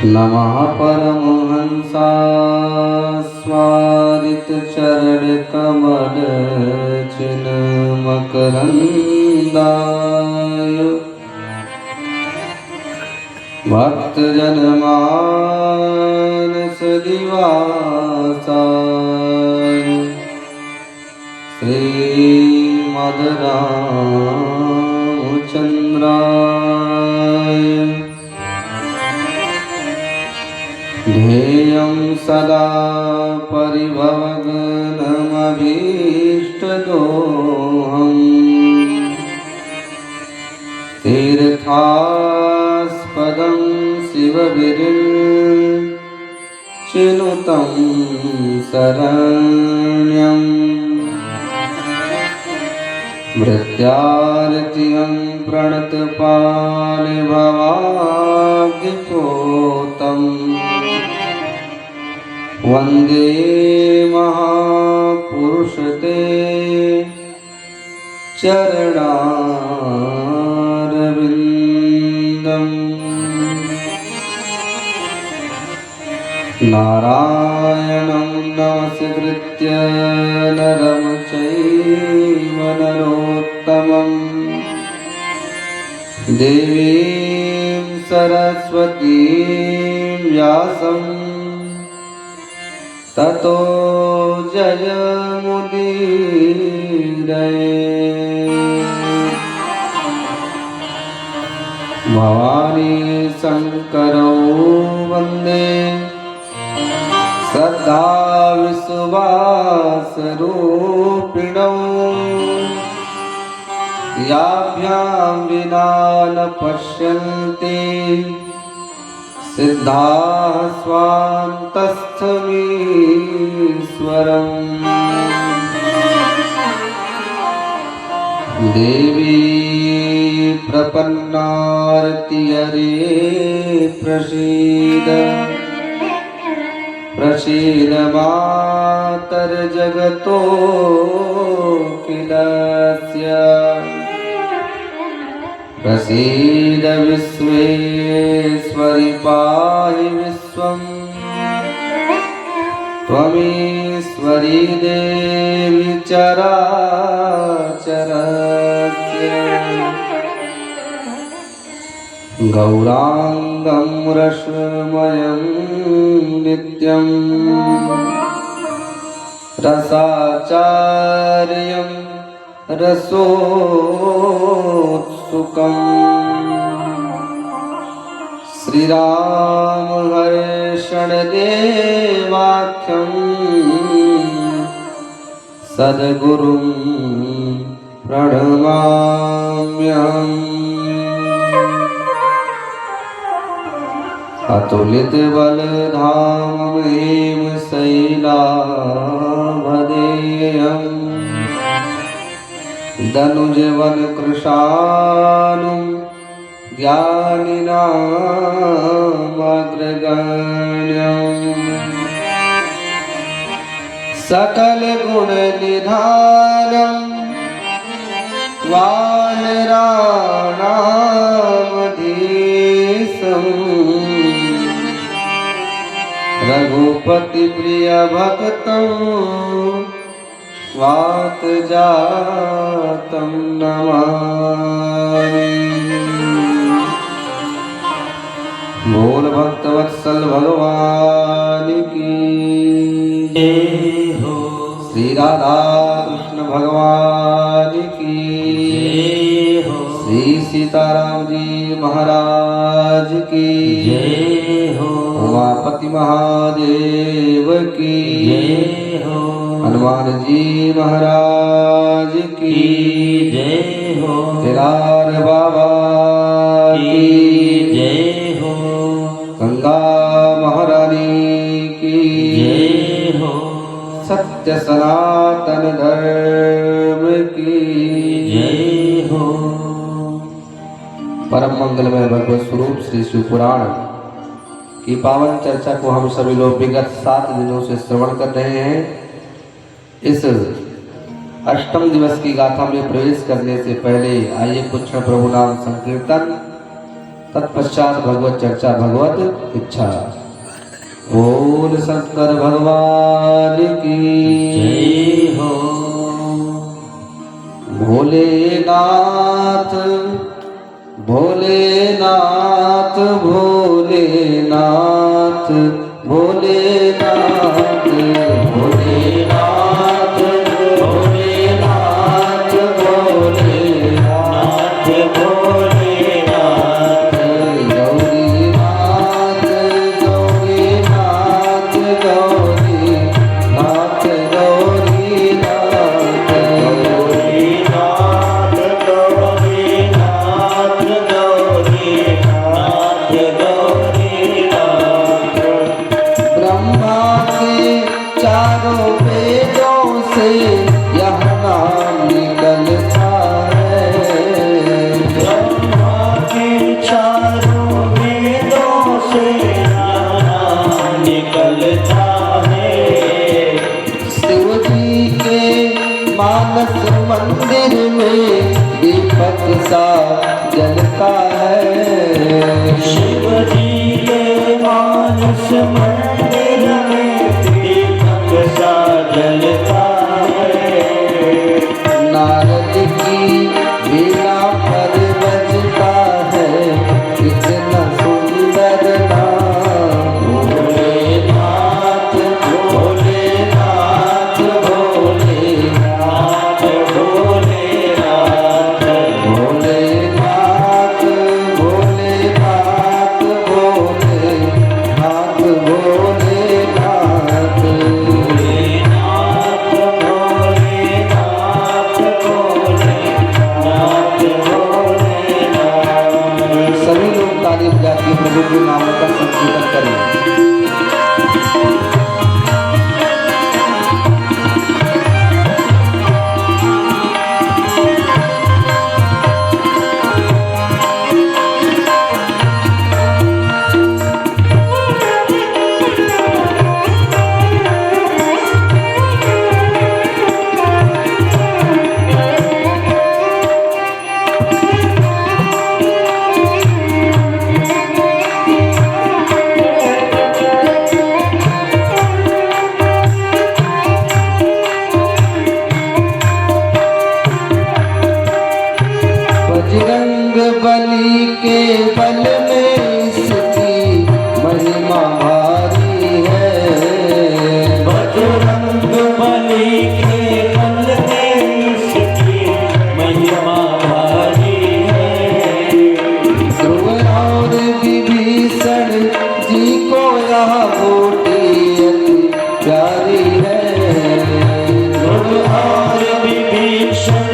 नमः परमहंसास्वादितचरणकमलचिन्मकरन्दाय भक्तजनमानसनिवासाय श्रीमद्रामचन्द्राय ध्येयं सदा परिभवग्नमभीष्टदोहम् तीर्थास्पदं शिवविरिञ्चिनुतं शरण्यम् मृत्यार्तियं प्रणतपालिभवाब्धिपोतम् वन्दे महापुरुषते चरणारविन्दम् नारायणं नमस्कृत्य नरं चैव नरोत्तमं देवीं सरस्वतीं व्यासं ततो जयमुदीरये। भवानी शंकरौ वन्दे श्रद्धा विश्वासरूपिणौ याभ्यां विना न पश्यन्ति सिद्धाः स्वान्तस्थमीश्वरम्। देवी प्रपन्नार्तिहरे प्रसीद प्रसीद मातर्जगतोऽखिलस्य प्रसीद विश्वेश्वरि पाहि विश्वं त्वमीश्वरी देवी चराचरस्य। गौरांगं रसमयं नित्यं रसाचार्यं रसोत्सुकम् श्रीराम हर्षण देवाख्यं सद्गुरुं प्रणमाम्यहम्। अतुलित बलधाम हेम शैलाभदेयम् दनुजवन कृशानुं ज्ञानिनामग्रगण्यम् सकल गुण निधानं वानराणामधीशम् रघुपति प्रिय भक्तं वातजातं नमामि। बोल भक्तवत्सल भगवान की जय हो। श्री राधा कृष्ण भगवान की जय हो। श्री सीताराम जी महाराज की जय हो। उमापति महादेव की जय हो। हनुमान जी महाराज की जय हो। केदार बाबा की जय हो। गंगा महारानी की जय हो। सत्य सनातन धर्म की जय हो। परम मंगलमय भगवत स्वरूप श्री शिव पुराण की पावन चर्चा को हम सभी लोग विगत 7 दिनों से श्रवण कर रहे हैं। इस अष्टम दिवस की गाथा में प्रवेश करने से पहले आइए कुछ प्रभु नाम संकीर्तन तत्पश्चात भगवत चर्चा भगवत इच्छा। बोल शंकर भगवान की जय हो। भोलेनाथ भोलेनाथ भोलेनाथ भोलेनाथ भोलेनाथ भोलेनाथ भोलेनाथ भोलेनाथ गौरीनाथ गौरीनाथ गौरीनाथ गौरीनाथ ब्रह्मा के चारों वेदों से यह नाम निकलता है। ब्रह्मा के चारों वेदों से नाम निकलता है। शिव जी के मानस मंदिर में दीपक सा जलता है। शिव जी के मानस मंदिर में दीपक सा जलता है। नारद की वीणा पर बजता है कितना सुंदर नाम। भोलेनाथ भोलेनाथ भोलेनाथ भोलेनाथ भोलेनाथ भोलेनाथ भोलेनाथ भोलेनाथ सभी लोग ताली बजाती प्रभु के नाम का संकीर्तन करें। बजरंग बली के बल में इसकी महिमा भारी है। बजरंग बली के बल में इसकी महिमा भारी है। ध्रुव और विभीषण जी को यह बूटी अति प्यारी है। ध्रुव और विभीषण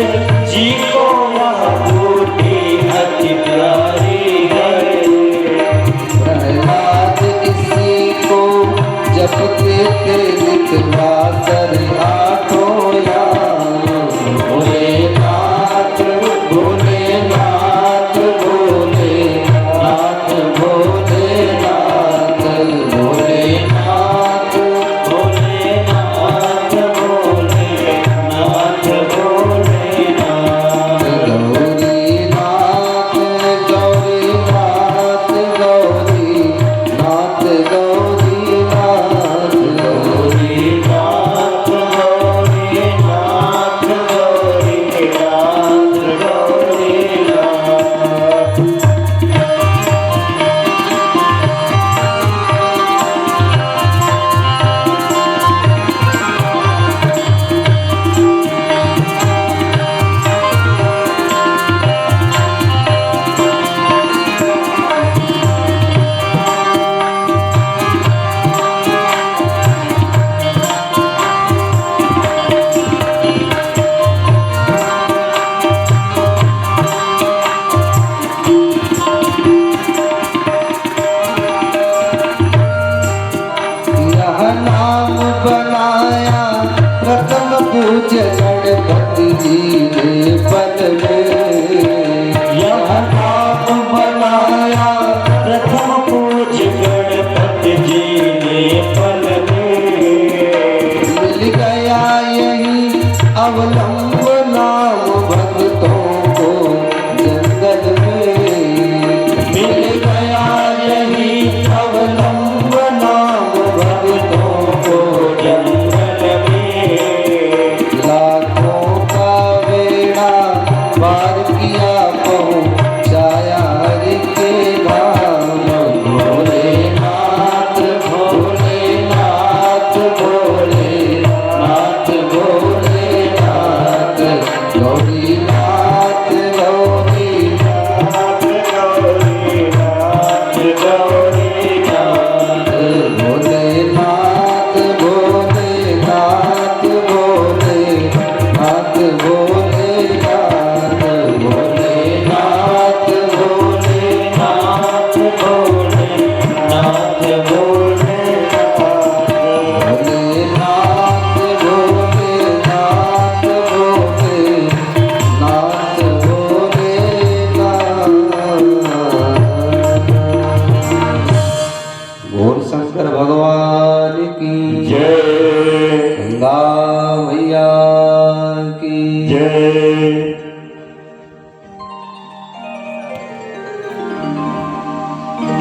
जी को यह बूटी अति प्यारी है। प्रहलाद इसी को जपते थे नित्या कर आठों याम। भोलेनाथ भोलेनाथ भोलेनाथ भोलेनाथ भोलेनाथ भोलेनाथ भोलेनाथ भोलेनाथ गौरीनाथ गौरीनाथ गौरीनाथ गौरीनाथ गौरीनाथ गौरीनाथ गौरीनाथ गौरीनाथ यह नाम बनाया प्रथम पूज्य गणपति जी ने पल में। यह नाम बनाया प्रथम पूज्य गणपति जी ने पल में। मिल गया यही अवलंब नाम भक्तों को जंगल में। मिल शंकर भगवान की जय, गंगा मैया की जय।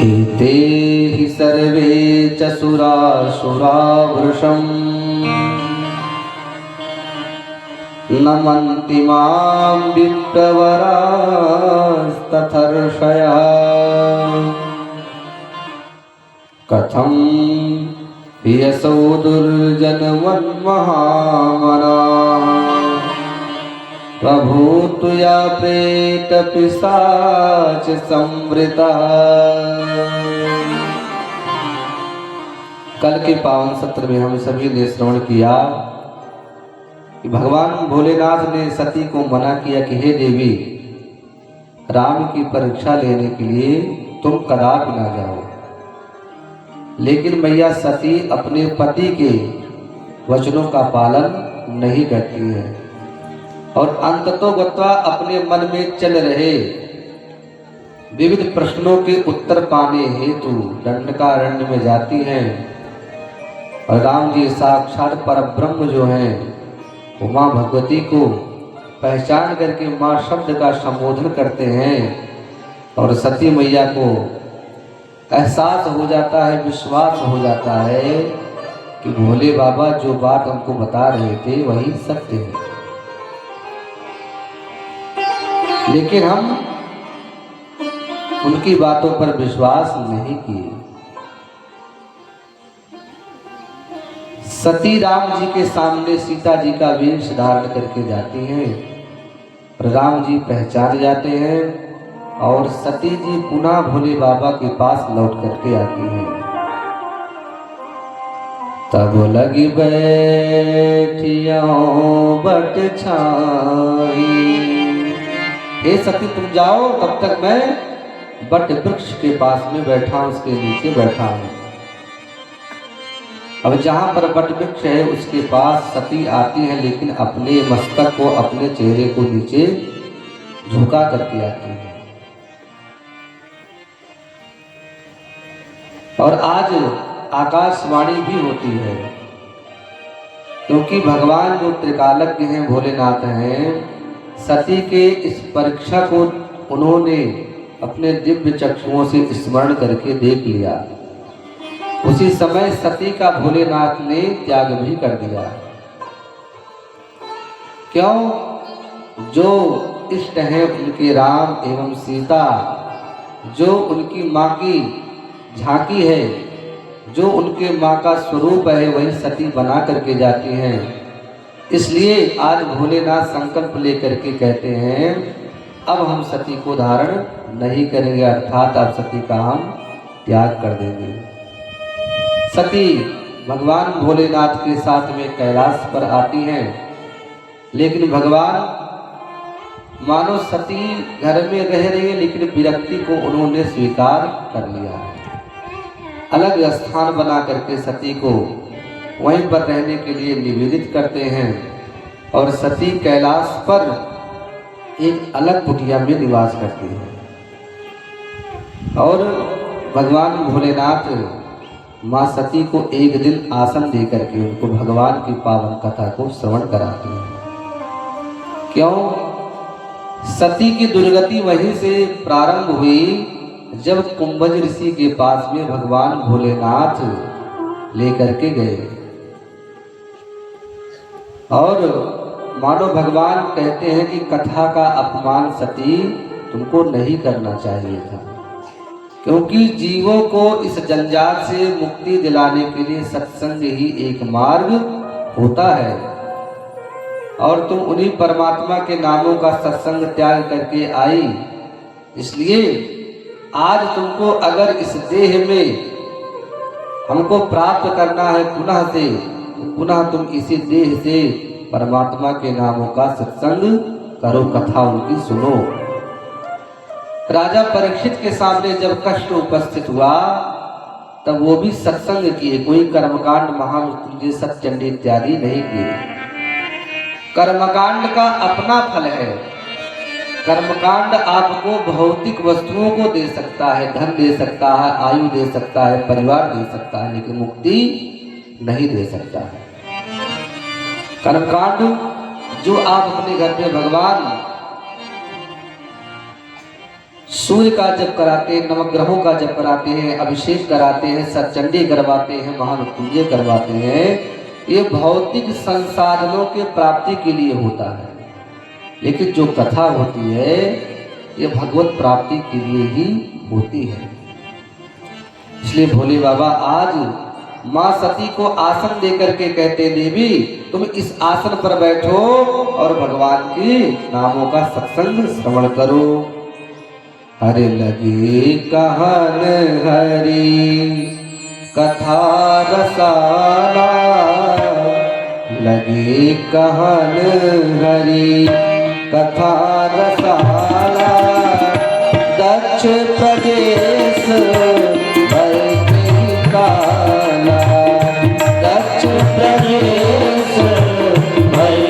एते हि सर्वे च सुरासुरा वृषम् नमन्ति मां विप्रवरास्तथर्षया कथं ह्यसौ दुर्जनमन्महामनाः प्रभूत्या प्रेतपिशाच संवृतः। कल के पावन सत्र में हम सभी ने श्रवण किया कि भगवान भोलेनाथ ने सती को मना किया कि हे देवी, राम की परीक्षा लेने के लिए तुम कदापि ना जाओ। लेकिन मैया सती अपने पति के वचनों का पालन नहीं करती है और अंततोगत्वा अपने मन में चल रहे विविध प्रश्नों के उत्तर पाने हेतु दंडकारण्य में जाती हैं। और राम जी साक्षात परब्रह्म जो हैं वो माँ भगवती को पहचान करके माँ शब्द का संबोधन करते हैं और सती मैया को एहसास हो जाता है, विश्वास हो जाता है कि भोले बाबा जो बात हमको बता रहे थे वही सत्य है। लेकिन हम उनकी बातों पर विश्वास नहीं किए। सती राम जी के सामने सीता जी का वेश धारण करके जाती हैं और राम जी पहचान जाते हैं और सती जी पुनः भोले बाबा के पास लौट करके आती हैं। तब लगी बैठिया बट छाई, हे सती तुम जाओ, तब तक मैं बट वृक्ष के पास में बैठा, उसके नीचे बैठा हूं। अब जहां पर बट वृक्ष है उसके पास सती आती है, लेकिन अपने मस्तक को, अपने चेहरे को नीचे झुका करके आती है। और आज आकाशवाणी भी होती है, क्योंकि भगवान जो त्रिकालज्ञ हैं, भोलेनाथ हैं, सती के इस परीक्षा को उन्होंने अपने दिव्य चक्षुओं से स्मरण करके देख लिया। उसी समय सती का भोलेनाथ ने त्याग भी कर दिया। क्यों? जो इष्ट हैं उनके राम एवं सीता, जो उनकी माँ की झांकी है, जो उनके माँ का स्वरूप है, वही सती बना करके जाती हैं। इसलिए आज भोलेनाथ संकल्प लेकर के कहते हैं अब हम सती को धारण नहीं करेंगे, अर्थात अब सती का हम त्याग कर देंगे। सती भगवान भोलेनाथ के साथ में कैलाश पर आती हैं, लेकिन भगवान मानो सती घर में रह रही है, लेकिन विरक्ति को उन्होंने स्वीकार कर लिया। अलग स्थान बना करके सती को वहीं पर रहने के लिए निवेदित करते हैं और सती कैलाश पर एक अलग कुटिया में निवास करती है। और भगवान भोलेनाथ माँ सती को एक दिन आसन दे करके उनको भगवान की पावन कथा को श्रवण कराते हैं। क्यों? सती की दुर्गति वहीं से प्रारंभ हुई जब कुंभज ऋषि के पास में भगवान भोलेनाथ लेकर के गए और मानो भगवान कहते हैं कि कथा का अपमान सती तुमको नहीं करना चाहिए था, क्योंकि जीवों को इस जंजाल से मुक्ति दिलाने के लिए सत्संग ही एक मार्ग होता है और तुम उन्हीं परमात्मा के नामों का सत्संग त्याग करके आई। इसलिए आज तुमको अगर इस देह में हमको प्राप्त करना है पुनः से, तो पुनः तुम इसी देह से परमात्मा के नामों का सत्संग करो, कथा उनकी सुनो। राजा परीक्षित के सामने जब कष्ट उपस्थित हुआ तब वो भी सत्संग किए, कोई कर्मकांड महामृत्युंजय सतचंडी इत्यादि नहीं किए। कर्मकांड का अपना फल है, कर्मकांड आपको भौतिक वस्तुओं को दे सकता है, धन दे सकता है, आयु दे सकता है, परिवार दे सकता है, लेकिन मुक्ति नहीं दे सकता है। कर्मकांड जो आप अपने घर में भगवान सूर्य का जप कराते हैं, नवग्रहों का जप कराते हैं, अभिषेक कराते हैं, सत्चंडी करवाते हैं, महामृत्युंजय करवाते हैं, ये भौतिक संसाधनों के प्राप्ति के लिए होता है। लेकिन जो कथा होती है ये भगवत प्राप्ति के लिए ही होती है। इसलिए भोले बाबा आज माँ सती को आसन देकर के कहते, देवी तुम इस आसन पर बैठो और भगवान के नामों का सत्संग श्रवण करो। हरे लगे कहन हरि कथा रसाना, लगे कहन हरि कथा रसाना, दक्ष प्रदेश भय काला, दक्ष प्रदेश भय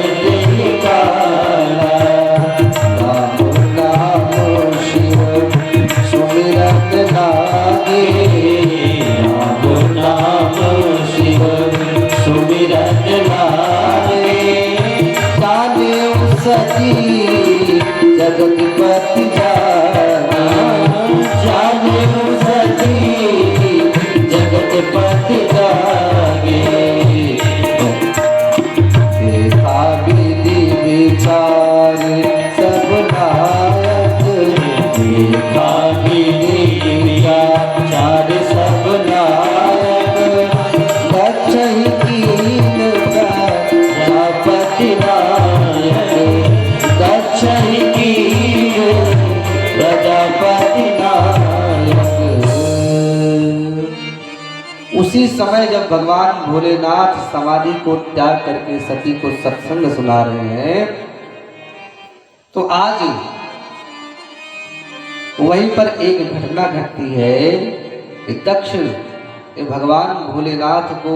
काला, राम नाम शिव सुमिरत लागे, राम नाम शिव सुमिरत लागे, जाने सती जगतपति जाना, जाने सती जगतपति जागे, देखा विधि विचार सब नायक, देखा विधि विचार सब नायक, दक्षिण कीन प्रजापति नायक, दक्षिण कीन प्रजापति नायक। उसी समय जब भगवान भोलेनाथ समाधि को त्याग करके सती को सत्संग सुना रहे हैं, तो आज वहीं पर एक घटना घटती है कि दक्ष ने भगवान भोलेनाथ को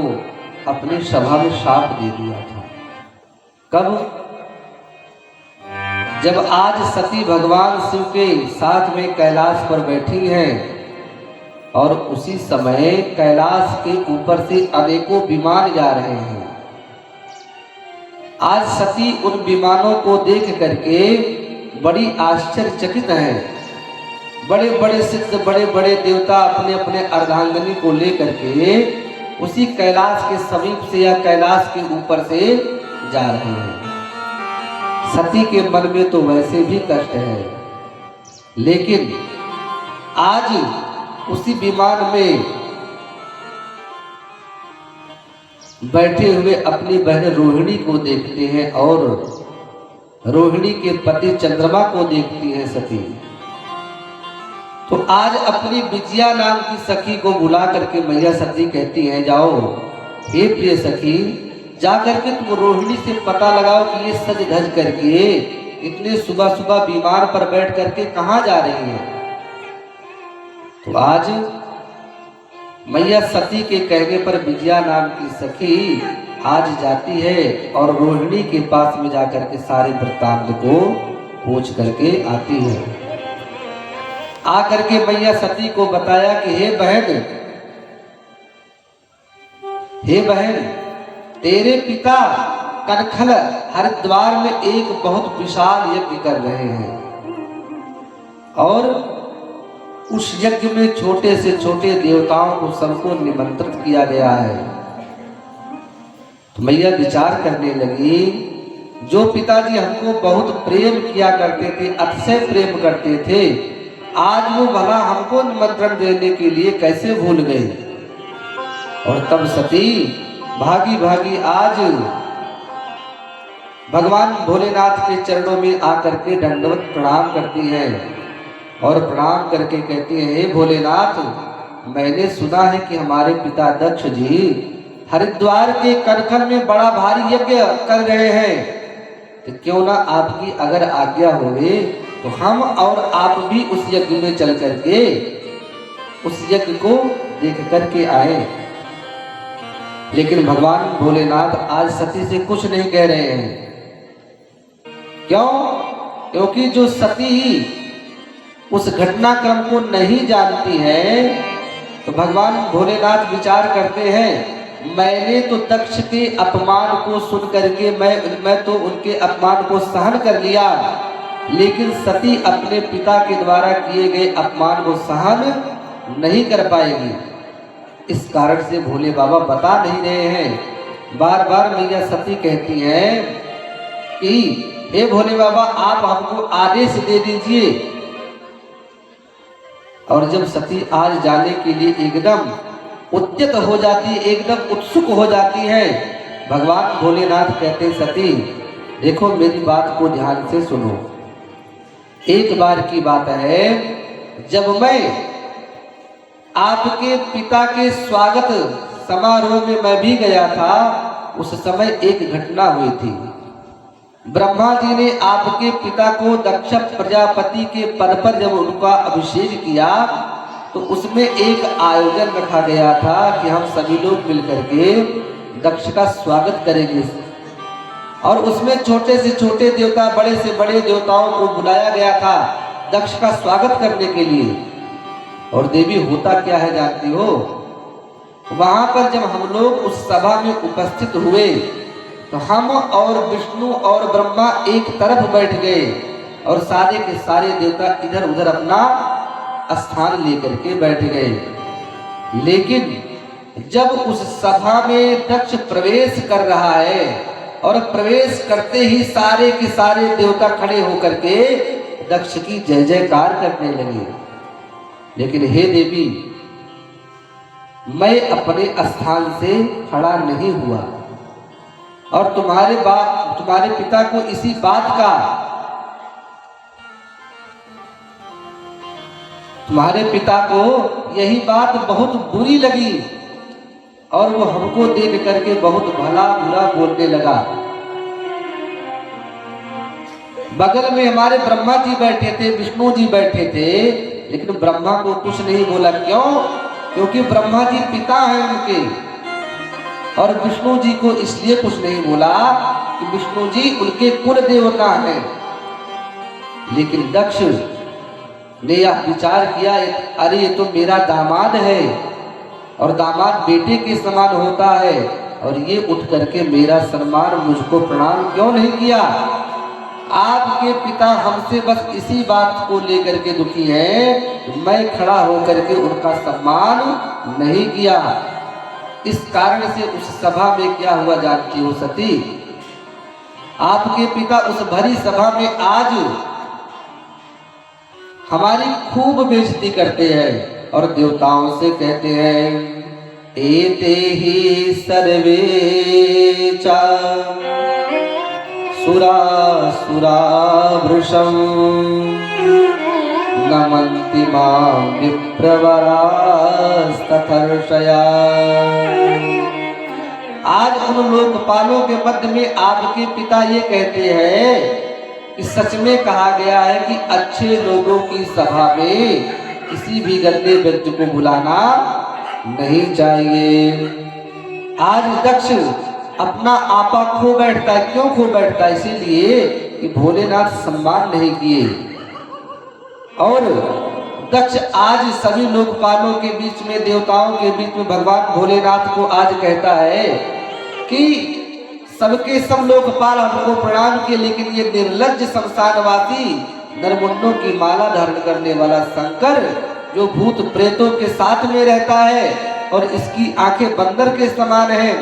अपनी सभा में शाप दे दिया था। कब? जब आज सती भगवान शिव के साथ में कैलाश पर बैठी हैं और उसी समय कैलाश के ऊपर से अनेकों विमान जा रहे हैं। आज सती उन विमानों को देख करके बड़ी आश्चर्यचकित हैं। बड़े बड़े सिद्ध, बड़े बड़े देवता अपने अपने अर्धांगिनी को लेकर के उसी कैलाश के समीप से या कैलाश के ऊपर से जा रहे हैं। सती के मन में तो वैसे भी कष्ट है, लेकिन आज उसी विमान में बैठे हुए अपनी बहन रोहिणी को देखते हैं और रोहिणी के पति चंद्रमा को देखती है सती। तो आज अपनी विजया नाम की सखी को बुला करके मैया सती कहती हैं, जाओ हे प्रिय सखी, जा करके तुम रोहिणी से पता लगाओ कि ये सज धज करके इतने सुबह सुबह विमान पर बैठ करके कहाँ जा रही है। तो आज मैया सती के कहने पर विजया नाम की सखी आज जाती है और रोहिणी के पास में जाकर के सारे वृत्तांत को पूछ करके आती है। आकर के मैया सती को बताया कि हे बहन, तेरे पिता कनखल हरिद्वार में एक बहुत विशाल यज्ञ कर रहे हैं और उस यज्ञ में छोटे से छोटे देवताओं को सबको निमंत्रित किया गया है। तो मैया विचार करने लगी, जो पिताजी हमको बहुत प्रेम किया करते थे, अतिशय प्रेम करते थे, आज वो भला हमको निमंत्रण देने के लिए कैसे भूल गए। और तब सती भागी भागी आज भगवान भोलेनाथ के चरणों में आकर के दंडवत प्रणाम करती है और प्रणाम करके कहती है, हे भोलेनाथ, मैंने सुना है कि हमारे पिता दक्ष जी हरिद्वार के कनखल में बड़ा भारी यज्ञ कर रहे हैं, तो क्यों ना आपकी अगर आज्ञा होवे तो हम और आप भी उस यज्ञ में चल करके उस यज्ञ को देख करके आए। लेकिन भगवान भोलेनाथ आज सती से कुछ नहीं कह रहे हैं। क्यों? क्योंकि जो सती ही उस घटनाक्रम को नहीं जानती है, तो भगवान भोलेनाथ विचार करते हैं मैंने तो दक्ष के अपमान को सुन करके मैं तो उनके अपमान को सहन कर लिया, लेकिन सती अपने पिता के द्वारा किए गए अपमान को सहन नहीं कर पाएगी। इस कारण से भोले बाबा बता नहीं रहे हैं। बार बार मैया सती कहती हैं कि हे भोले बाबा आप हमको आदेश दे दीजिए। और जब सती आज जाने के लिए एकदम उद्यत हो जाती, एकदम उत्सुक हो जाती है, भगवान भोलेनाथ कहते सती देखो मेरी बात को ध्यान से सुनो। एक बार की बात है, जब मैं आपके पिता के स्वागत समारोह में मैं भी गया था, उस समय एक घटना हुई थी। ब्रह्मा जी ने आपके पिता को दक्ष प्रजापति के पद पर जब उनका अभिषेक किया, तो उसमें एक आयोजन रखा गया था कि हम सभी लोग मिलकर के दक्ष का स्वागत करेंगे। और उसमें छोटे से छोटे देवता, बड़े से बड़े देवताओं को बुलाया गया था दक्ष का स्वागत करने के लिए। और देवी होता क्या है जानती हो, वहां पर जब हम लोग उस सभा में उपस्थित हुए, तो हम और विष्णु और ब्रह्मा एक तरफ बैठ गए और सारे के सारे देवता इधर उधर अपना स्थान लेकर के बैठ गए। लेकिन जब उस सभा में दक्ष प्रवेश कर रहा है और प्रवेश करते ही सारे के सारे देवता खड़े होकर के दक्ष की जय जयकार करने लगे। लेकिन हे देवी, मैं अपने स्थान से खड़ा नहीं हुआ और तुम्हारे पिता को इसी बात का, तुम्हारे पिता को यही बात बहुत बुरी लगी और वो हमको देख करके बहुत भला बुरा बोलने लगा। बगल में हमारे ब्रह्मा जी बैठे थे, विष्णु जी बैठे थे, लेकिन ब्रह्मा को कुछ नहीं बोला। क्यों? क्योंकि ब्रह्मा जी पिता हैं उनके। और विष्णु जी को इसलिए कुछ नहीं बोला कि विष्णु जी उनके कुल देवता हैं। लेकिन दक्ष ने यह विचार किया, अरे ये तो मेरा दामाद है और दामाद बेटे के समान होता है, और ये उठ करके मेरा सम्मान, मुझको प्रणाम क्यों नहीं किया। आपके पिता हमसे बस इसी बात को लेकर के दुखी है, मैं खड़ा होकर के उनका सम्मान नहीं किया। इस कारण से उस सभा में क्या हुआ जानती हो सती, आपके पिता उस भरी सभा में आज हमारी खूब बेइज्जती करते हैं और देवताओं से कहते हैं एते ही सर्वे चा सुरा सुरा वृषं नमन्ति मां विप्रवरास्तथर्षया। आज उन लोकपालों के मध्य में आपके पिता ये कहते हैं कि सच में कहा गया है कि अच्छे लोगों की सभा में किसी भी गंदे व्यक्ति को बुलाना नहीं चाहिए। आज दक्ष अपना आपा खो बैठता है। क्यों खो बैठता है? इसीलिए कि भोलेनाथ सम्मान नहीं किए। और दक्ष आज सभी लोकपालों के बीच में, देवताओं के बीच में भगवान भोलेनाथ को आज कहता है कि सबके सब लोकपाल हमको प्रणाम किए, लेकिन ये निर्लज्ज संसारवासी नरमुंडों की माला धारण करने वाला शंकर, जो भूत प्रेतों के साथ में रहता है और इसकी आंखें बंदर के समान है,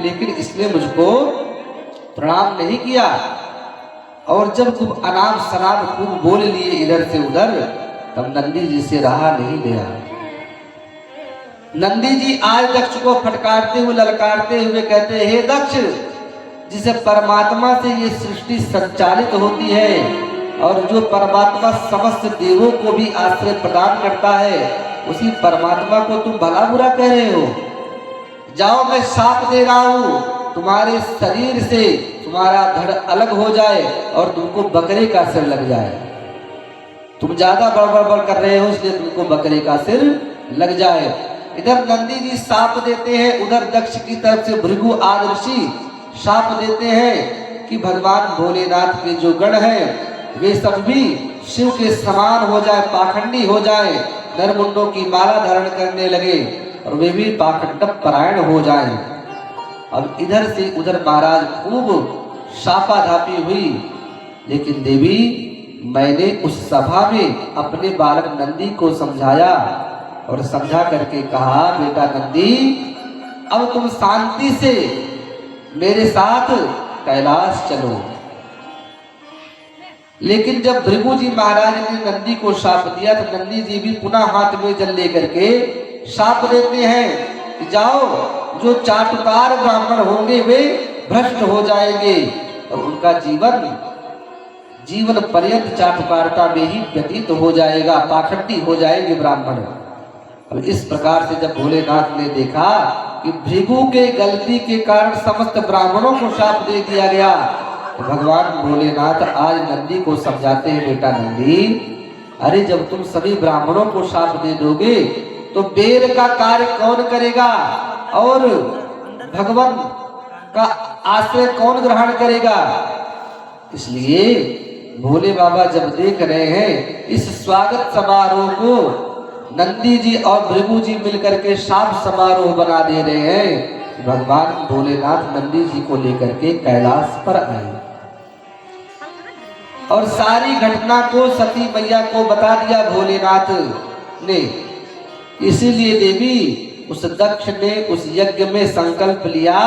लेकिन इसने मुझको प्रणाम नहीं किया। और जब खूब अनाप शनाप खूब बोल लिए इधर से उधर, तब नंदी जी से रहा नहीं गया। नंदी जी आज दक्ष को फटकारते हुए, ललकारते हुए कहते हैं, हे दक्ष, जिसे परमात्मा से ये सृष्टि संचालित होती है और जो परमात्मा समस्त देवों को भी आश्रय प्रदान करता है, उसी परमात्मा को तुम भला बुरा कह रहे हो। जाओ, मैं शाप दे रहा हूं, तुम्हारे शरीर से तुम्हारा धड़ अलग हो जाए और तुमको बकरे का सिर लग जाए। तुम ज्यादा बड़बड़ कर रहे हो, इसलिए तुमको बकरे का सिर लग जाए। इधर नंदी जी शाप देते हैं, उधर दक्ष की तरफ से भृगु आदि ऋषि शाप देते हैं कि भगवान भोलेनाथ के जो गण हैं वे सब भी शिव के समान हो जाए, पाखंडी हो जाए, नरमुंडों की माला धारण करने लगे और वे भी पाखंड परायण हो जाए। अब इधर से उधर महाराज खूब शापाधापी हुई, लेकिन देवी मैंने उस सभा में अपने बालक नंदी को समझाया और समझा करके कहा, बेटा नंदी अब तुम शांति से मेरे साथ कैलाश चलो। लेकिन जब भृगु जी महाराज ने नंदी को शाप दिया तो नंदी जी भी पुनः हाथ में जल लेकर के शाप देते हैं कि जाओ, जो चाटुकार ब्राह्मण होंगे वे भ्रष्ट हो जाएंगे और उनका जीवन पर्यंत चाटुकारता में ही व्यतीत हो जाएगा, पाखंडी हो जाएंगे ब्राह्मण। अब इस प्रकार से जब भोलेनाथ ने देखा कि भृगु के गलती के कारण समस्त ब्राह्मणों को शाप दे दिया गया, तो भगवान भोलेनाथ आज नंदी को समझाते हैं, बेटा नंदी, अरे जब तुम सभी ब्राह्मणों को शाप दे दोगे तो बेर का कार्य कौन करेगा और भगवान का आश्रय कौन ग्रहण करेगा। इसलिए भोले बाबा जब देख रहे हैं इस स्वागत समारोह को नंदी जी और भृगु जी मिलकर के शाप समारोह बना दे रहे हैं, भगवान भोलेनाथ नंदी जी को लेकर के कैलाश पर आए और सारी घटना को सती मैया को बता दिया भोलेनाथ ने। इसीलिए देवी उस दक्ष ने उस यज्ञ में संकल्प लिया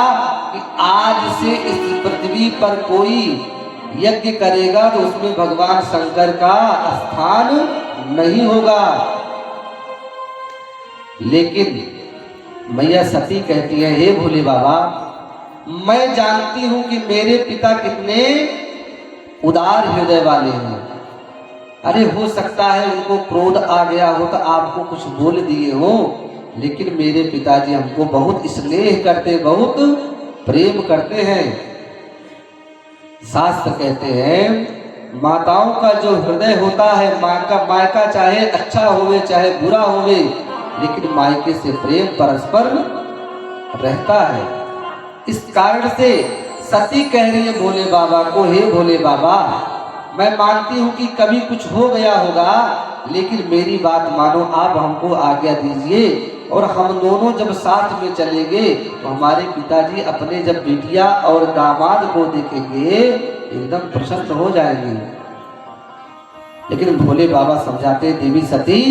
कि आज से इस पृथ्वी पर कोई यज्ञ करेगा तो उसमें भगवान शंकर का स्थान नहीं होगा। लेकिन मैया सती कहती है, हे भोले बाबा, मैं जानती हूं कि मेरे पिता कितने उदार हृदय वाले हैं। अरे हो सकता है उनको क्रोध आ गया हो तो आपको कुछ बोल दिए हो, लेकिन मेरे पिताजी हमको बहुत स्नेह करते, बहुत प्रेम करते हैं। शास्त्र कहते हैं माताओं का जो हृदय होता है, मायका चाहे अच्छा होवे चाहे बुरा होवे, लेकिन मायके से प्रेम परस्पर रहता है। इस कारण से सती कह रही है भोले बाबा को, हे भोले बाबा, मैं मानती हूं कि कभी कुछ हो गया होगा, लेकिन मेरी बात मानो, आप हमको आज्ञा दीजिए और हम दोनों जब साथ में चलेंगे तो हमारे पिताजी अपने जब बिटिया और दामाद को देखेंगे एकदम प्रसन्न हो जाएंगे। लेकिन भोले बाबा समझाते, देवी सती,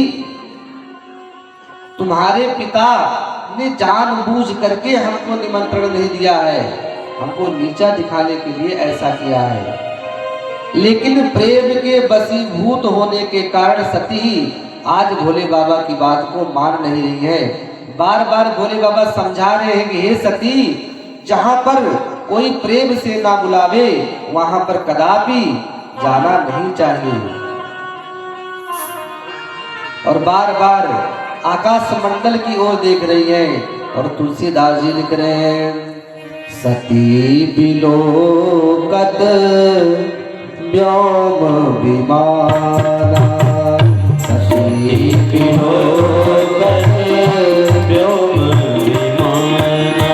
तुम्हारे पिता ने जानबूझ करके हमको निमंत्रण नहीं दिया है, हमको नीचा दिखाने के लिए ऐसा किया है। लेकिन प्रेम के वशीभूत होने के कारण सती आज भोले बाबा की बात को मान नहीं रही है। बार बार भोले बाबा समझा रहे हैं कि हे सती, जहां पर कोई प्रेम से ना बुलावे वहां पर कदापि जाना नहीं चाहिए। और बार बार आकाश मंडल की ओर देख रही है और तुलसीदास जी लिख रहे हैं, सती बिलोकत व्योम विमाना, सती बिलोकत व्योम विमाना,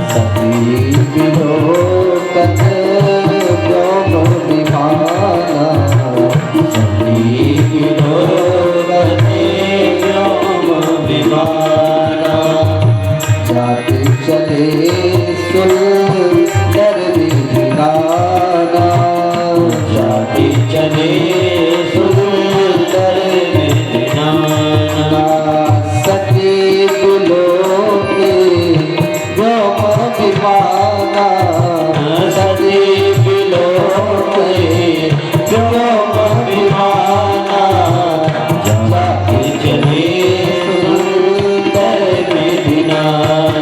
सती बिलोकत व्योम विमाना, सती बिलोकत व्योम विमाना, जाते चले सुंदर विधाना, जाते चले सुंदर विधाना, सती बिलोके व्योम विमाना, सती बिलोके व्योम विमाना, जाते चले सुंदर विधाना,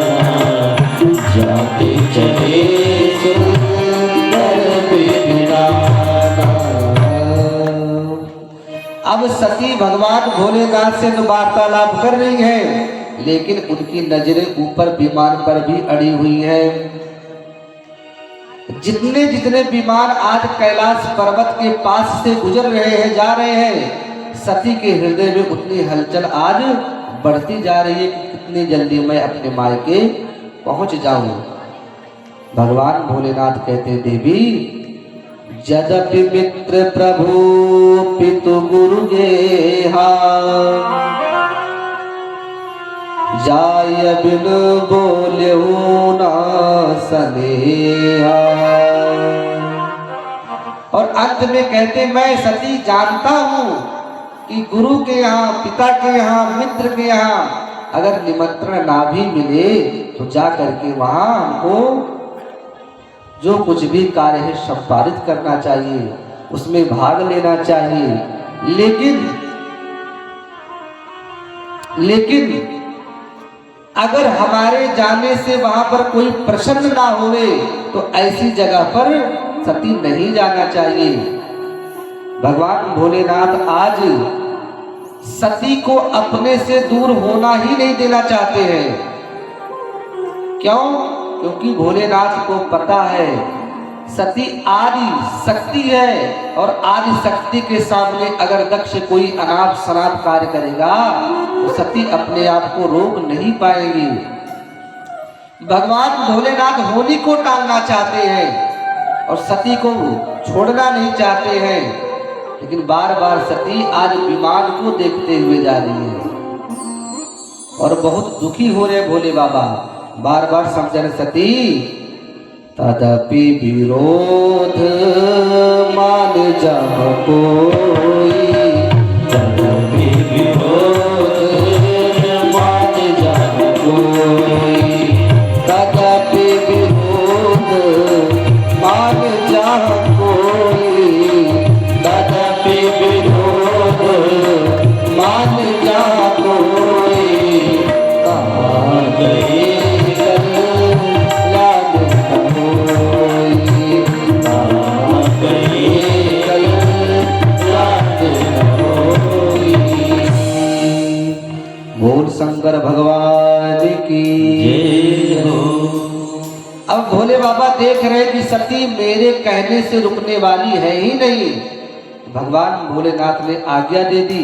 जाते चले सुंदर विधाना। अब सती भगवान भोलेनाथ से तो वार्तालाप कर रही है, लेकिन उनकी नजरें ऊपर विमान पर भी अड़ी हुई है। जितने जितने विमान आज कैलाश पर्वत के पास से गुजर रहे हैं, जा रहे हैं, सती के हृदय में उतनी हलचल आज बढ़ती जा रही है कि कितनी जल्दी मैं अपने मायके पहुंच जाऊं। भगवान भोलेनाथ कहते, देवी जदपि मित्र प्रभु पितु गुरु गेहा, जाय बिन बोलेहु ना सनेहा। और अंत में कहते, मैं सती जानता हूं कि गुरु के यहाँ, पिता के यहाँ, मित्र के यहाँ अगर निमंत्रण ना भी मिले तो जा करके वहां हमको जो कुछ भी कार्य है संपादित करना चाहिए, उसमें भाग लेना चाहिए। लेकिन अगर हमारे जाने से वहां पर कोई प्रसन्न ना होवे तो ऐसी जगह पर सती नहीं जाना चाहिए। भगवान भोलेनाथ आज सती को अपने से दूर होना ही नहीं देना चाहते हैं। क्यों? क्योंकि भोलेनाथ को पता है सती आदि शक्ति है, और आदि शक्ति के सामने अगर दक्ष कोई अनाप शनाप कार्य करेगा तो सती अपने आप को रोक नहीं पाएंगी। भगवान भोलेनाथ होली को टालना चाहते हैं और सती को छोड़ना नहीं चाहते हैं, लेकिन बार बार सती आज विमान को देखते हुए जा रही है और बहुत दुखी हो रहे भोले बाबा। बार बार समझन सती, तदपि विरोध मान जह कोई, तदपि विरोध मान जह कोई, तदपि विरोध मान जह कोई, तदपि विरोध मान जह कोई, कहाँ गए शंकर भगवान की जय हो। अब भोले बाबा देख रहे कि सती मेरे कहने से रुकने वाली है ही नहीं। भगवान भोलेनाथ ने आज्ञा दे दी,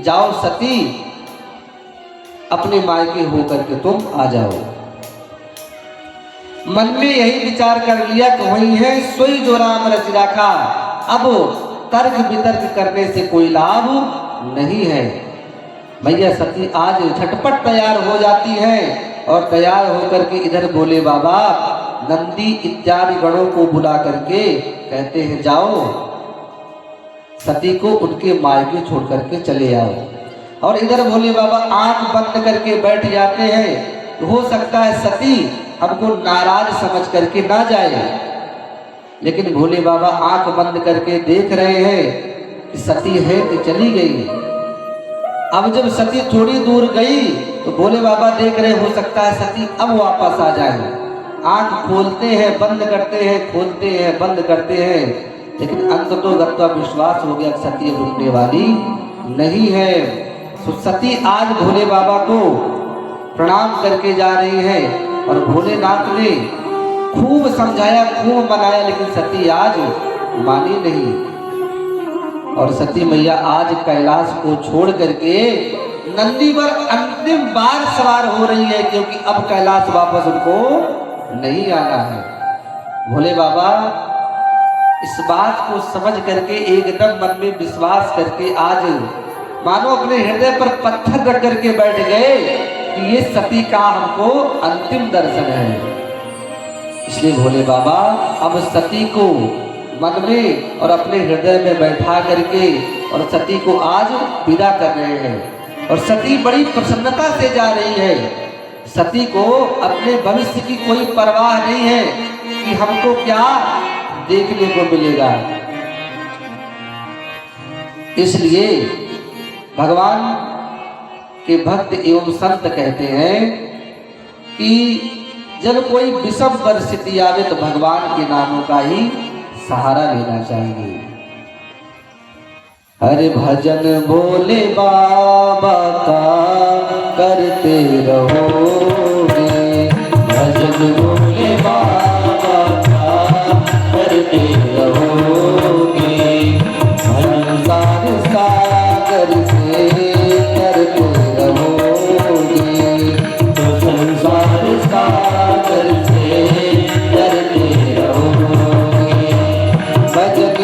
जाओ सती अपने मायके होकर के तुम आ जाओ। मन में यही विचार कर लिया कि वही है सोई जो राम रच राखा। अब तर्क वितर्क करने से कोई लाभ नहीं है। भैया सती आज झटपट तैयार हो जाती है और तैयार होकर के इधर भोले बाबा नंदी इत्यादि गणों को बुला करके कहते हैं, जाओ सती को उनके मायके छोड़ करके चले आओ। और इधर भोले बाबा आंख बंद करके बैठ जाते हैं। हो सकता है सती हमको नाराज समझ करके ना जाए, लेकिन भोले बाबा आंख बंद करके देख रहे हैं कि सती है कि चली गई। अब जब सती थोड़ी दूर गई तो भोले बाबा देख रहे, हो सकता है सती अब वापस आ जाए। आंख खोलते हैं, बंद करते हैं, खोलते हैं, बंद करते हैं, लेकिन अंततोगत्वा विश्वास हो गया सती रुकने वाली नहीं है। तो सती आज भोले बाबा को प्रणाम करके जा रही है और भोलेनाथ ने खूब समझाया, खूब मनाया, लेकिन सती आज मानी नहीं। और सती मैया आज कैलाश को छोड़ करके नंदी पर अंतिम बार सवार हो रही है, क्योंकि अब कैलाश वापस उनको नहीं आना है। भोले बाबा इस बात को समझ करके एकदम मन में विश्वास करके आज मानो अपने हृदय पर पत्थर रख करके बैठ गए कि ये सती का हमको अंतिम दर्शन है। इसलिए भोले बाबा अब सती को मन में और अपने हृदय में बैठा करके और सती को आज विदा कर रहे हैं। और सती बड़ी प्रसन्नता से जा रही है। सती को अपने भविष्य की कोई परवाह नहीं है कि हमको क्या देखने को मिलेगा। इसलिए भगवान के भक्त एवं संत कहते हैं कि जब कोई विषम परिस्थिति आवे तो भगवान के नामों का ही सहारा लेना चाहिए। हरे भजन भोले बाबा का करते रहोगे, भजन भोले बाबा का करते रहोगे, संसार सागर से करते रहोगे, तो संसार सागर से करते रहोगे। भजन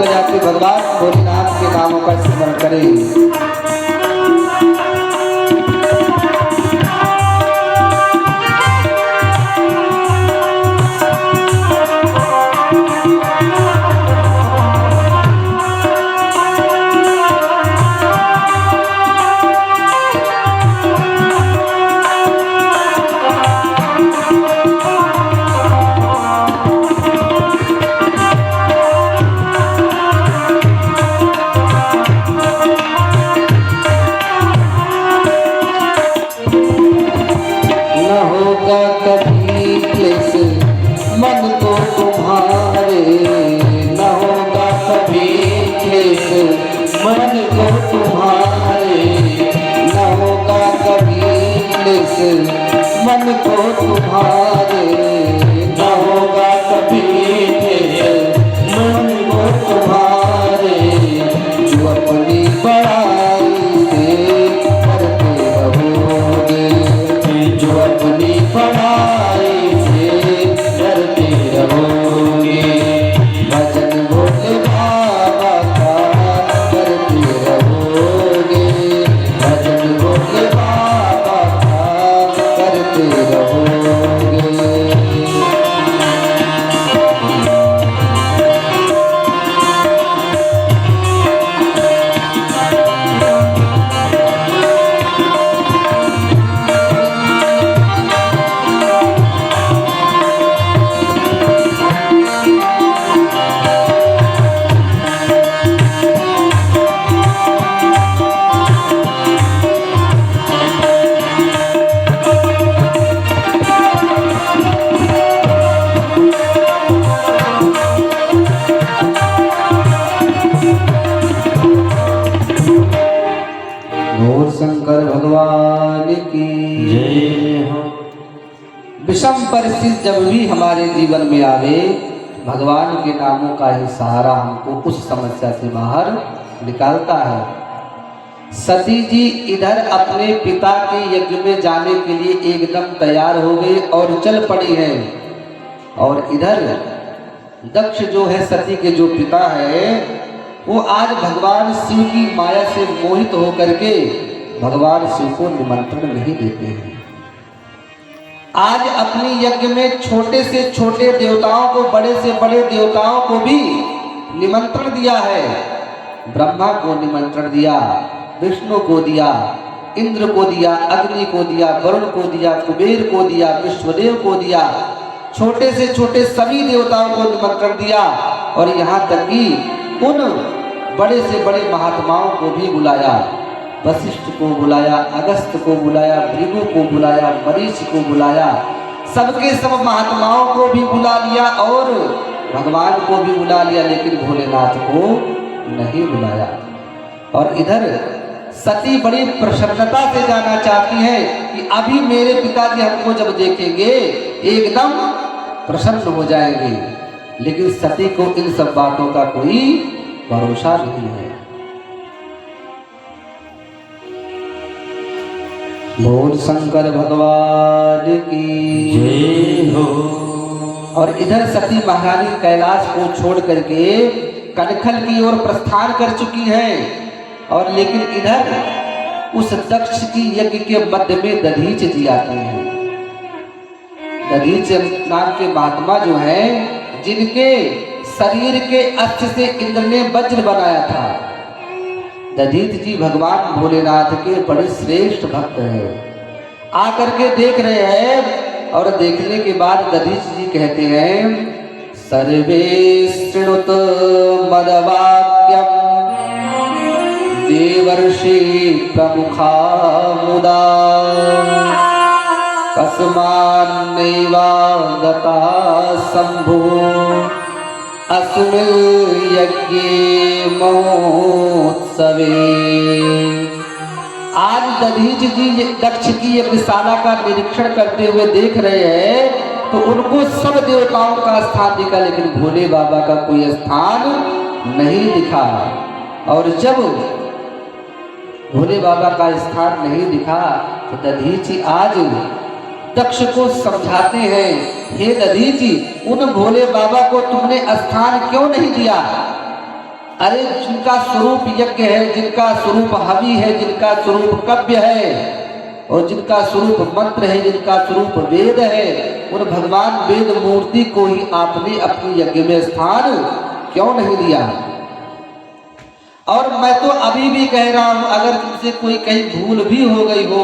बजा के भगवान भोलेनाथ के नामों का स्मरण करें। मन को तुम्हारे न होगा कभी क्लेश, मन को तुम्हारे न होगा कभी क्लेश, मन को तुम्हारे न होगा कभी क्लेश, मन को तुम्हारे जो अपनी बड़ाई से करते रहोगे, जो अपनी बड़ाई भजन भोले बाबा का करते रहोगे, भजन भोले बाबा का करते रहोगे। शंकर भगवान की जय हो। विषम परिस्थिति जब भी हमारे जीवन में आवे, भगवान के नामों का ही सहारा हमको उस समस्या से बाहर निकालता है। सती जी इधर अपने पिता के यज्ञ में जाने के लिए एकदम तैयार हो गई और चल पड़ी है, और इधर दक्ष जो है सती के जो पिता है, वो आज भगवान शिव की माया से मोहित होकर के भगवान शिव को निमंत्रण नहीं देते हैं। आज अपनी यज्ञ में छोटे से छोटे देवताओं को, बड़े से बड़े देवताओं को भी निमंत्रण दिया है। ब्रह्मा को निमंत्रण दिया, विष्णु को दिया, इंद्र को दिया, अग्नि को दिया, वरुण को दिया, कुबेर को दिया, विश्वदेव को दिया, छोटे से छोटे सभी देवताओं को निमंत्रण दिया। और यहाँ तक कि उन बड़े से बड़े महात्माओं को भी बुलाया, वशिष्ठ को बुलाया, अगस्त को बुलाया, भृगु को बुलाया, मरीच को बुलाया, सबके सब महात्माओं को भी बुला लिया और भगवान को भी बुला लिया, लेकिन भोलेनाथ को नहीं बुलाया। और इधर सती बड़ी प्रसन्नता से जाना चाहती है कि अभी मेरे पिताजी हमको जब देखेंगे एकदम प्रसन्न हो जाएंगे, लेकिन सती को इन सब बातों का कोई भरोसा नहीं है। बोल शंकर भगवान की जय हो। और इधर सती महारानी कैलाश को छोड़ करके कनखल की ओर प्रस्थान कर चुकी है, और लेकिन इधर उस दक्ष की यज्ञ के मध्य में दधीच जी आते हैं। दधीच नाम के महात्मा जो हैं, जिनके शरीर के अस्थि से इंद्र ने वज्र बनाया था। दधीच जी भगवान भोलेनाथ के बड़े श्रेष्ठ भक्त हैं। आकर के देख रहे हैं, और देखने के बाद दधीच जी कहते हैं, सर्वे शृणुत मदवाक्यम देवर्षि प्रमुखा मुदा कस्मान्नैवा गता शंभो अस्मिन् यज्ञे महोत्सवे। आज दधीच जी दक्ष की यज्ञशाला का निरीक्षण करते हुए देख रहे हैं, तो उनको सब देवताओं का स्थान दिखा, लेकिन भोले बाबा का कोई स्थान नहीं दिखा। और जब भोले बाबा का स्थान नहीं दिखा, तो दधीच आज दक्ष को समझाते हैं, हे दधीच, उन भोले बाबा को तुमने स्थान क्यों नहीं दिया? अरे जिनका स्वरूप यज्ञ है, जिनका स्वरूप हवि है, जिनका स्वरूप कव्य है और जिनका स्वरूप मंत्र है, जिनका स्वरूप वेद है, उन भगवान वेद मूर्ति को ही आपने अपने यज्ञ में स्थान क्यों नहीं दिया? और मैं तो अभी भी कह रहा हूं, अगर तुमसे कोई कहीं भूल भी हो गई हो,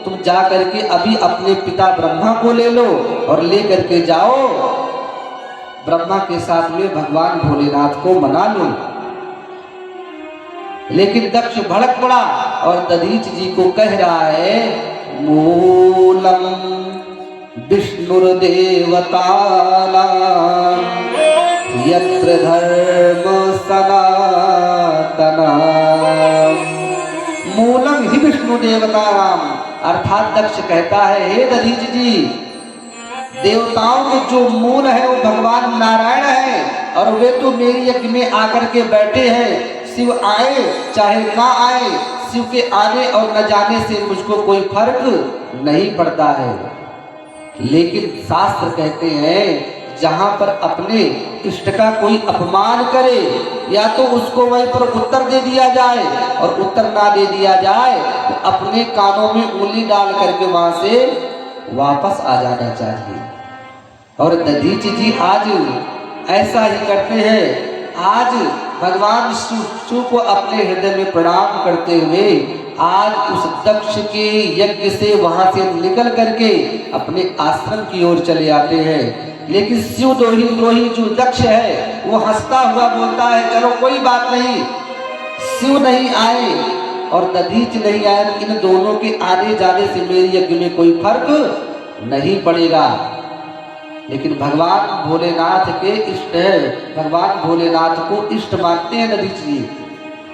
तुम जा करके अभी अपने पिता ब्रह्मा को ले लो और ले करके जाओ, ब्रह्मा के साथ में भगवान भोलेनाथ को मना लो। लेकिन दक्ष भड़क पड़ा और दधीच जी को कह रहा है, मूलम विष्णुर्देवतानां यत्र धर्म सनातना, मूलम ही विष्णु देवतानां, अर्थात दक्ष कहता है, हे दधीच जी, देवताओं के जो मूल है वो भगवान नारायण है और वे तो मेरी यज्ञ में आकर के बैठे हैं। शिव आए चाहे ना आए, शिव के आने और न जाने से मुझको कोई फर्क नहीं पड़ता है। लेकिन शास्त्र कहते हैं, जहां पर अपने इष्ट का कोई अपमान करे, या तो उसको वहीं पर उत्तर दे दिया जाए, और उत्तर ना दे दिया जाए तो अपने कानों में उंगली डाल करके वहां से वापस आ जाना चाहिए। और दधीच जी आज ऐसा ही करते हैं। आज भगवान शिव को अपने हृदय में प्रणाम करते हुए आज उस दक्ष के यज्ञ से वहां से निकल करके अपने आश्रम की ओर चले आते हैं। लेकिन शिव द्रोही जो दक्ष है वो हंसता हुआ बोलता है, चलो कोई बात नहीं, शिव नहीं आए और दधीच नहीं आए, इन दोनों के आने जाने से मेरे यज्ञ में कोई फर्क नहीं पड़ेगा। लेकिन भगवान भोलेनाथ के इष्ट है, भगवान भोलेनाथ को इष्ट मानते हैं दधीच जी।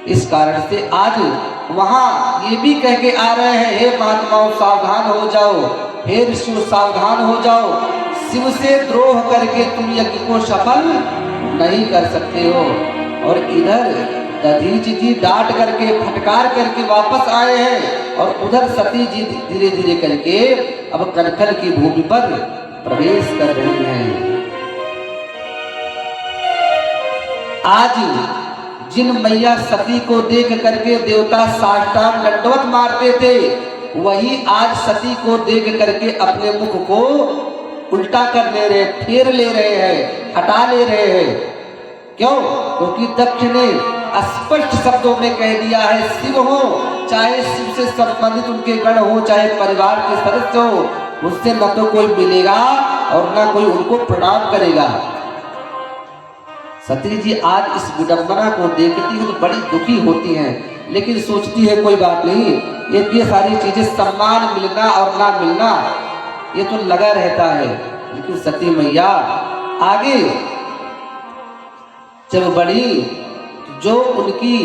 इस कारण से आज वहां ये भी कह के आ रहे हैं, हे महात्माओं सावधान हो जाओ, हे ऋषियों सावधान हो जाओ, शिव से द्रोह करके तुम यज्ञ को सफल नहीं कर सकते हो। और इधर दधीच जी डांट करके फटकार करके वापस आए हैं और उधर सती जी धीरे धीरे करके अब कनखल की भूमि पर प्रवेश कर रही हैं। आज जिन मैया सती को देख करके देवता साष्टांग दंडवत मारते थे, वही आज सती को देख करके अपने मुख को उल्टा कर ले रहे, फेर ले रहे हैं, हटा ले रहे हैं। क्यों? क्योंकि दक्ष ने स्पष्ट शब्दों में कह दिया है, शिव हो चाहे शिव से संबंधित उनके गण हो चाहे परिवार के सदस्य हो, उससे न तो कोई मिलेगा और न कोई उनको प्रणाम करेगा। सती जी आज इस विडंबना को देखती है तो बड़ी दुखी होती हैं, लेकिन सोचती है कोई बात नहीं, ये सारी चीजें सम्मान मिलना और ना मिलना ये तो लगा रहता है। लेकिन सती मैया आगे जब बढ़ी, जो उनकी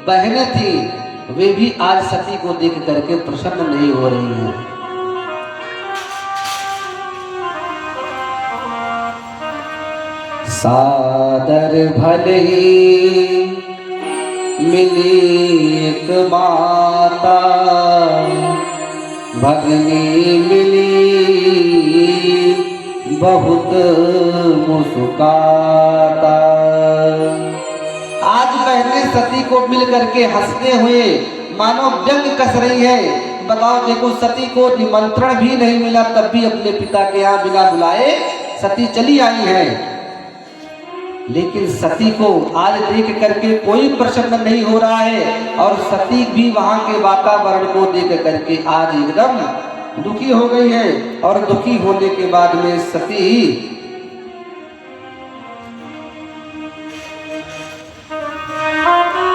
बहनें थी वे भी आज सती को देख करके प्रसन्न नहीं हो रही हैं। सादर भले मिली एक माता, भगनी मिली बहुत मुस्कुराता। आज बहनें सती को मिल करके हंसते हुए मानो व्यंग कस रही है। बताओ, देखो सती को निमंत्रण भी नहीं मिला, तब भी अपने पिता के यहाँ बिना बुलाए सती चली आई है। लेकिन सती को आज देख करके कोई प्रसन्न नहीं हो रहा है और सती भी वहां के वातावरण को देख करके आज एकदम दुखी हो गई है। और दुखी होने के बाद में सती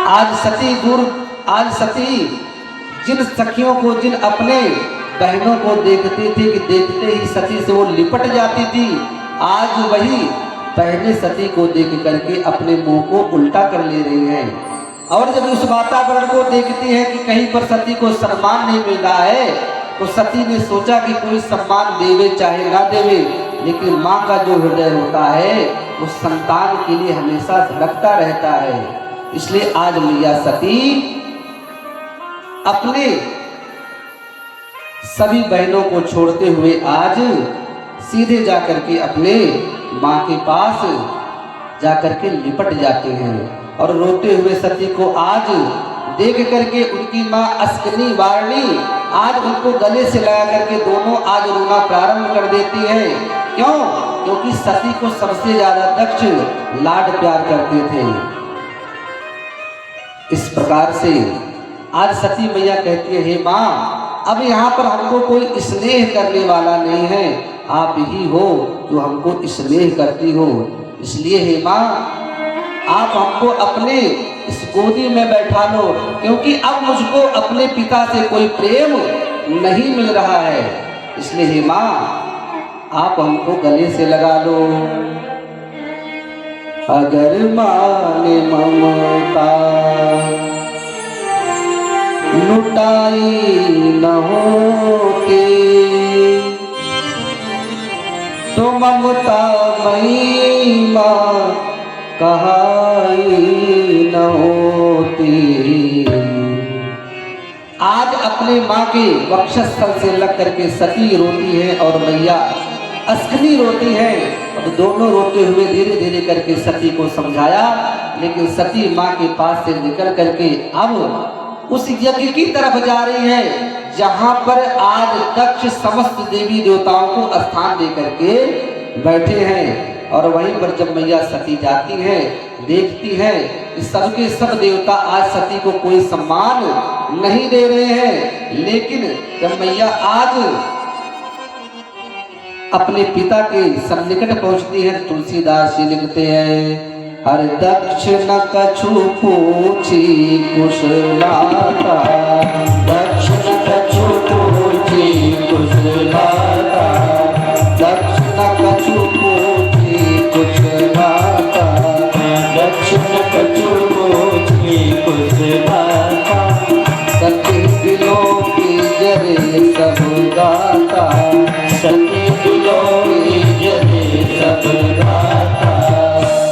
आज सती जिन सखियों को, जिन अपने बहनों को देखती थी कि देखते ही सती से वो लिपट जाती थी, आज वही पहले सती को देख करके अपने मुंह को उल्टा कर ले रही हैं। और जब उस वातावरण को देखती है कि कहीं पर सती को सम्मान नहीं मिल रहा है, तो सती ने सोचा कि कोई सम्मान देवे चाहे ना देवे, लेकिन माँ का जो हृदय होता है वो संतान के लिए हमेशा धड़कता रहता है। इसलिए आज मैया सती अपने सभी बहनों को छोड़ते हुए आज सीधे जाकर के अपने माँ के पास जाकर के लिपट जाते हैं और रोते हुए सती को आज देख करके उनकी माँ अस्कनी वारणी आज उनको गले से लगा करके दोनों आज रोना प्रारंभ कर देती है। क्यों? क्योंकि सती को सबसे ज्यादा दक्ष लाड प्यार करते थे। इस प्रकार से आज सती मैया कहती है, हे माँ, अब यहाँ पर हमको कोई स्नेह करने वाला नहीं है, आप ही हो जो हमको स्नेह करती हो। इसलिए हे माँ, आप हमको अपने इस गोदी में बैठा लो, क्योंकि अब मुझको अपने पिता से कोई प्रेम नहीं मिल रहा है। इसलिए हे माँ, आप हमको गले से लगा लो। अगर माने ममता लुटाई न होके तो ममता मई माँ कहाई न होती। आज अपने माँ के वक्षस्थल से लग करके सती रोती है और मैया अस्कनी रोती है, और दोनों रोते हुए धीरे धीरे करके सती को समझाया। लेकिन सती माँ के पास से निकल करके अब उस यज्ञ की तरफ जा रही है जहां पर आज दक्ष समस्त देवी देवताओं को स्थान दे करके बैठे हैं। और वहीं पर जब मैया सती जाती है, देखती है कि सबके सब देवता आज सती को कोई सम्मान नहीं दे रहे हैं। लेकिन जब मैया आज अपने पिता के सन्निकट पहुंचती है, तुलसीदास जी लिखते हैं, हर दक्ष न कछु पूछी कुशलाता, दक्ष न कछु पूछी कुशलाता, दक्ष न कछु पूछी कुशलाता, दक्ष न कछु पूछी कुशलाता, सती दिलों की जरे सब गाता, सती दिलों की जरे सब गाता।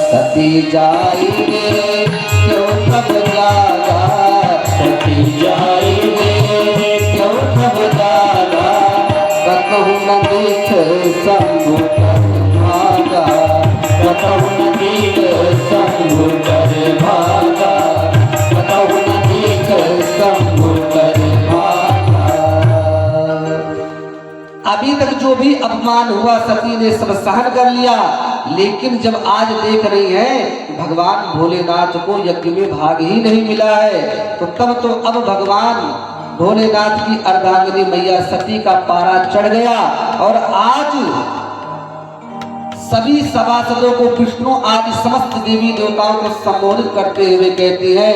सती जाएंगे क्यों तब जागा, सती जाएंगे क्यों तब जागा, कतहु न देख शंभु कर भागा, कतहु न देख शंभु कर भागा, कतहु न देख शंभु कर भागा। अभी तक जो भी अपमान हुआ सती ने सब सहन कर लिया, लेकिन जब आज देख रही है भगवान भोलेनाथ को यज्ञ में भाग ही नहीं मिला है, तो तब तो अब भगवान भोलेनाथ की अर्धांगिनी मैया सती का पारा चढ़ गया। और आज सभी सभासदों को विष्णु आदि समस्त देवी देवताओं को संबोधित करते हुए कहती है,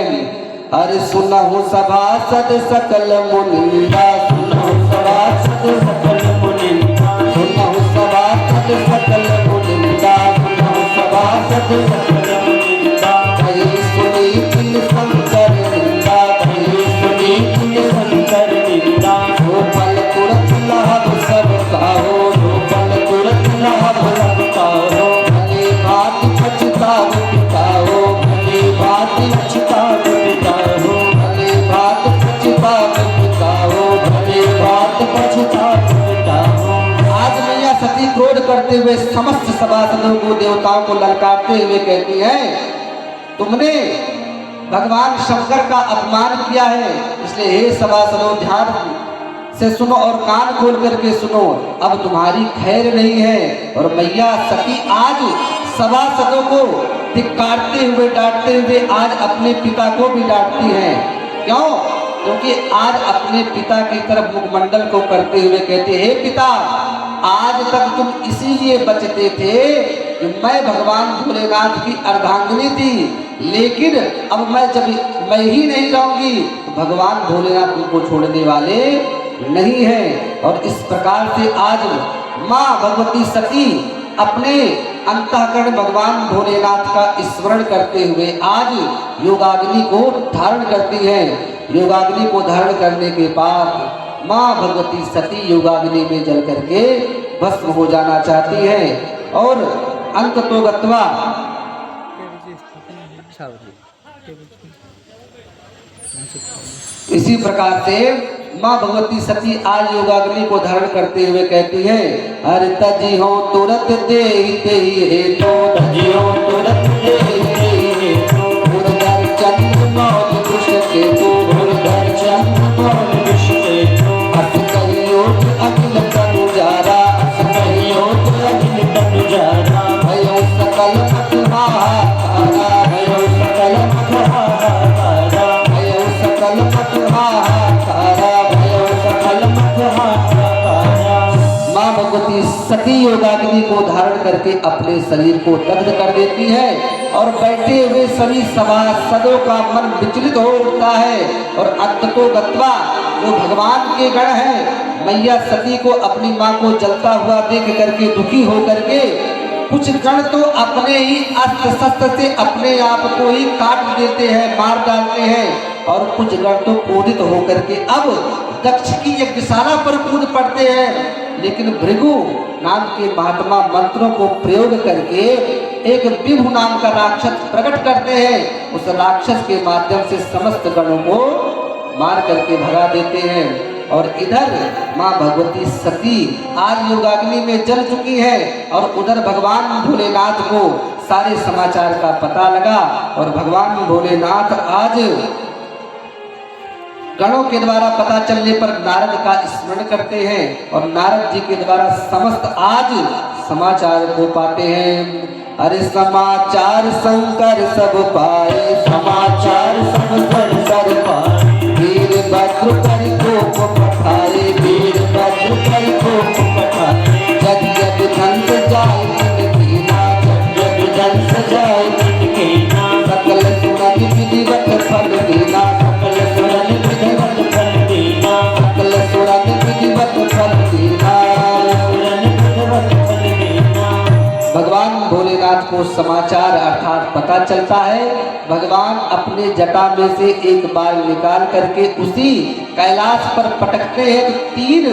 अरे सुनहु सभासद सकल मुनिंदा, सुनहु सभासद सकल मुनिंदा, सुनहु सभासद सकल मुनिंदा, सुनहु सभासद सकल मुनिंदा, कहीं सुनी तिन शंकर निंदा, कहीं सुनी तिन शंकर निंदा, हो पल तुरंत लाभ सब खाओ, हो पल तुरंत लाभ सब खाओ, भले भांति पछताओ पिताओ, भले भांति पछताओ पिताओ, भले भांति पछताओ पिताओ, भले भांति पछताओ पिताओ। आज मैया सती क्रोध करते हुए समस्त सभासदों को देवताओं को ललकारते हुए कहती है, तुमने भगवान शंकर का अपमान किया है, इसलिए हे सभासदों ध्यान से सुनो और कान खोल करके सुनो, अब तुम्हारी खैर नहीं है। और मैया सती आज सभासदों को धिक्कारते हुए डांटते हुए आज अपने पिता को भी डांटती है। क्यों? क्योंकि आज अपने पिता की तरफ मुखमंडल को करते हुए कहते, हे पिता, आज तक तुम इसीलिए बचते थे कि मैं भगवान भोलेनाथ की अर्धांगिनी थी, लेकिन अब मैं ही नहीं रहूंगी तो भगवान भोलेनाथ तुमको छोड़ने वाले नहीं है। और इस प्रकार से आज माँ भगवती सती अपने अंतःकरण भगवान भोलेनाथ का स्मरण करते हुए आज योगाग्नि को धारण करती है। योगाग्नि को धारण करने के बाद माँ भगवती सती योगाग्नि में जल करके भस्म हो जाना चाहती है। और अंत तो गत्वा इसी प्रकार से माँ भगवती सती आज योगाग्नि को धारण करते हुए कहती है, अरे तजी हो तुरंत दे ही हे तो, तजी हो तुरंत दे सकल मत हाहाकारा, भयो सकल मत हाहाकारा। माँ भगवती सती योगाग्नि को धारण करके अपने शरीर को दग्ध कर देती है और बैठे हुए सभी सभासदों का मन विचलित हो उठता है। और अंततो गत्वा जो भगवान के गण हैं, मैया सती को अपनी माँ को जलता हुआ देख करके दुखी हो करके कुछ गण तो अपने ही अस्त्र शस्त्र से अपने आप को ही काट देते हैं, मार डालते हैं, और कुछ गण तो क्रोधित होकर के अब दक्ष की यज्ञशाला पर कूद पड़ते हैं। लेकिन भृगु नाम के महात्मा मंत्रों को प्रयोग करके एक विभु नाम का राक्षस प्रकट करते हैं। उस राक्षस के माध्यम से समस्त गणों को मार करके भगा देते हैं। और इधर माँ भगवती सती आज योगाग्नि में जल चुकी है और उधर भगवान भोलेनाथ को सारे समाचार का पता लगा और भगवान भोलेनाथ आज गणों के द्वारा पता चलने पर नारद का स्मरण करते हैं और नारद जी के द्वारा समस्त आज समाचार को पाते हैं। अरे समाचार शंकर सब पाए, समाचार शंकर सब पाए, वीर भद्र करि कोप पठाए, वीर भद्र करि कोप पठाए, जग जग धंस जाए तिनकी नाथ, जग धंस जाए तिनकी नाथ, सकल सुरन विधिवत फल देना, सकल सुरन विधिवत फल देना, सकल सुरन विधिवत फल देना, सुरन विधिवत फल देना। भगवान भोलेनाथ को समाचार अर्थात पता चलता है। भगवान अपने जटा में से एक बाल निकाल करके उसी कैलाश पर पटकते हैं तो 3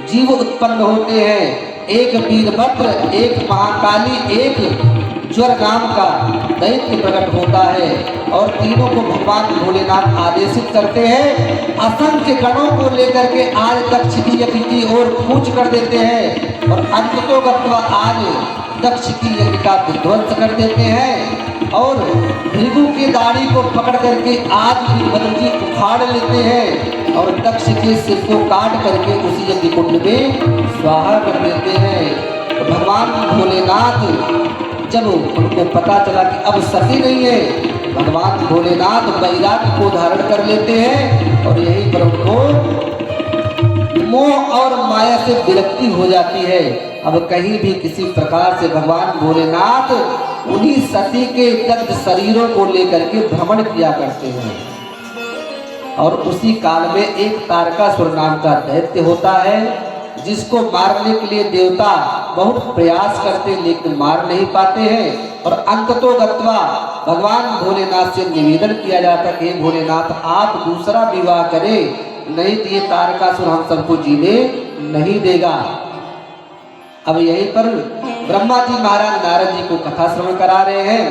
जीव उत्पन्न होते हैं, एक वीरभद्र, एक महाकाली, एक ज्वर नाम का दैत्य प्रकट होता है। और तीनों को भगवान भोलेनाथ आदेशित करते हैं, असंख्य गणों को लेकर के आज दक्ष की यज्ञ की ओर कूच कर देते हैं और अंततो गत्वा आज दक्ष की यज्ञ का विध्वंस कर देते हैं और भृगु की दाढ़ी को पकड़ करके आज वीरभद्र जी उखाड़ लेते हैं और दक्ष के सिर को काट करके उसी यज्ञ कुंड में स्वाहा कर देते हैं। तो भगवान भोलेनाथ जब उनको पता चला कि अब सती नहीं है, भगवान भोलेनाथ वैराग्य को धारण कर लेते हैं और यहीं पर उनको मोह और माया से विरक्ति हो जाती है। अब कहीं भी किसी प्रकार से भगवान भोलेनाथ उन्हीं सती के दग्ध शरीरों को लेकर के भ्रमण किया करते हैं। और उसी काल में एक तारकासुर नाम का दैत्य होता है जिसको मारने के लिए देवता बहुत प्रयास करते लेकिन मार नहीं पाते हैं। और अंततो गत्वा भगवान भोलेनाथ से निवेदन किया जाता है, हे भोलेनाथ आप दूसरा विवाह करें, नहीं तो ये तारकासुर हम सबको जीने नहीं देगा। अब यहीं पर ब्रह्मा जी महाराज नारद जी को कथा श्रवण करा रहे हैं।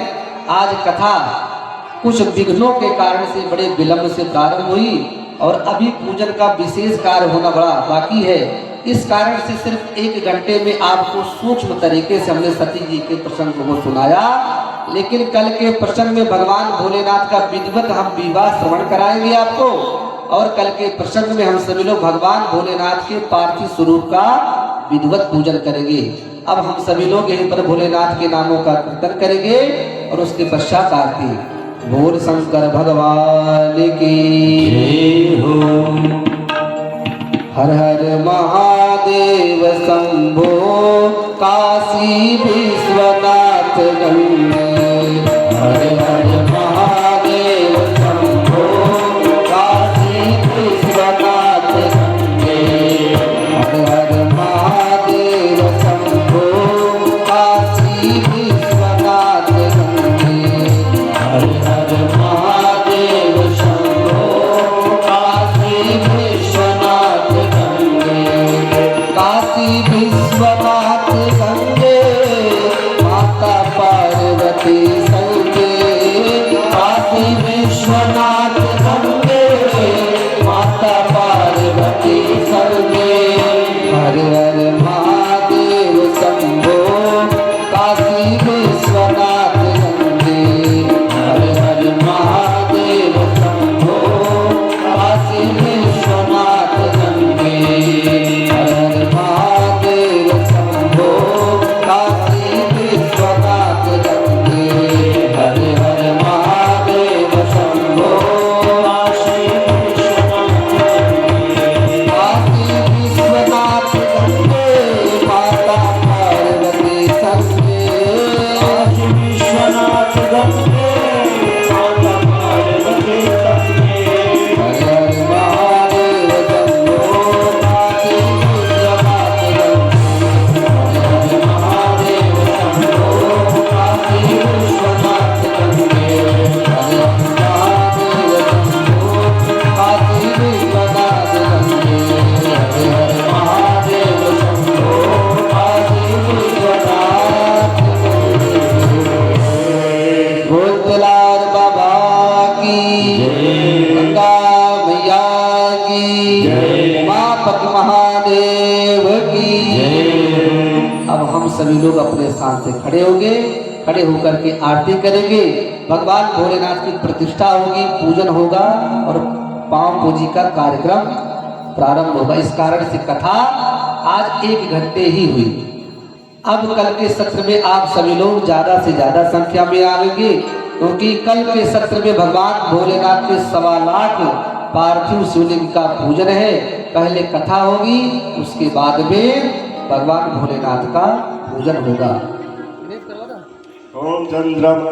आज कथा कुछ विघ्नों के कारण से बड़े विलंब से प्रारंभ हुई और अभी पूजन का विशेष कार्य होना बड़ा बाकी है। इस कारण से सिर्फ 1 घंटे में आपको सूक्ष्म तरीके से हमने सती जी के प्रसंग को सुनाया, लेकिन कल के प्रसंग में भगवान भोलेनाथ का विधिवत हम विवाह श्रवण कराएंगे आपको। और कल के प्रसंग में हम सभी लोग भगवान भोलेनाथ के पार्थिव स्वरूप का विधिवत पूजन करेंगे। अब हम सभी लोग यहीं पर भोलेनाथ के नामों का कीर्तन करेंगे और उसके पश्चात आरती। बोल शंकर भगवान की जय हो। हर हर महादेव शंभो काशी विश्वनाथ गंगे, हर हर महादेव शंभो काशी विश्वनाथ गंगे, हर हर महादेव शंभो काशी विश्वनाथ गंगे, हर हर महादेव शंभो काशी विश्वनाथ काशी विश्वनाथ गंगे, माता पार्वती संगे, काशी विश्वनाथ गंगे, माता पार्वती संगे, हर हर महादेव शंभो काशी विश्वनाथ गंगे, हर हर महादेव शंभो काशी विश्वनाथ गंगे, हर हर महादेव शंभो काशी विश्वनाथ गंगे, हर हर महादेव शंभो सभी लोग अपने स्थान से खड़े होंगे, खड़े होकर के आरती करेंगे। भगवान भोलेनाथ की प्रतिष्ठा होगी, पूजन होगा और पांव पूजी का कार्यक्रम प्रारंभ होगा। इस कारण से कथा आज 1 घंटे ही हुई। अब कल के सत्र में आप सभी लोग ज्यादा से ज्यादा संख्या में आएंगे, क्योंकि कल के सत्र में भगवान भोलेनाथ के 1.25 लाख पार्थिव शिवलिंग का पूजन है। पहले कथा होगी, उसके बाद में भगवान भोलेनाथ का पूजन होगा। ओम चंद्रमा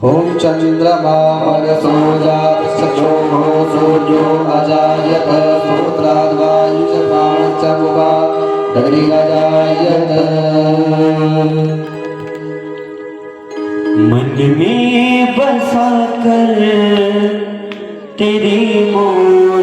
ओम चंद्रमा मनसो जात चक्षुः सूर्यो अजायत स्तोत्राद्वायुः च प्राणश्च मुखात् अग्निरजायत। मन में बसा कर तेरी मूर्ति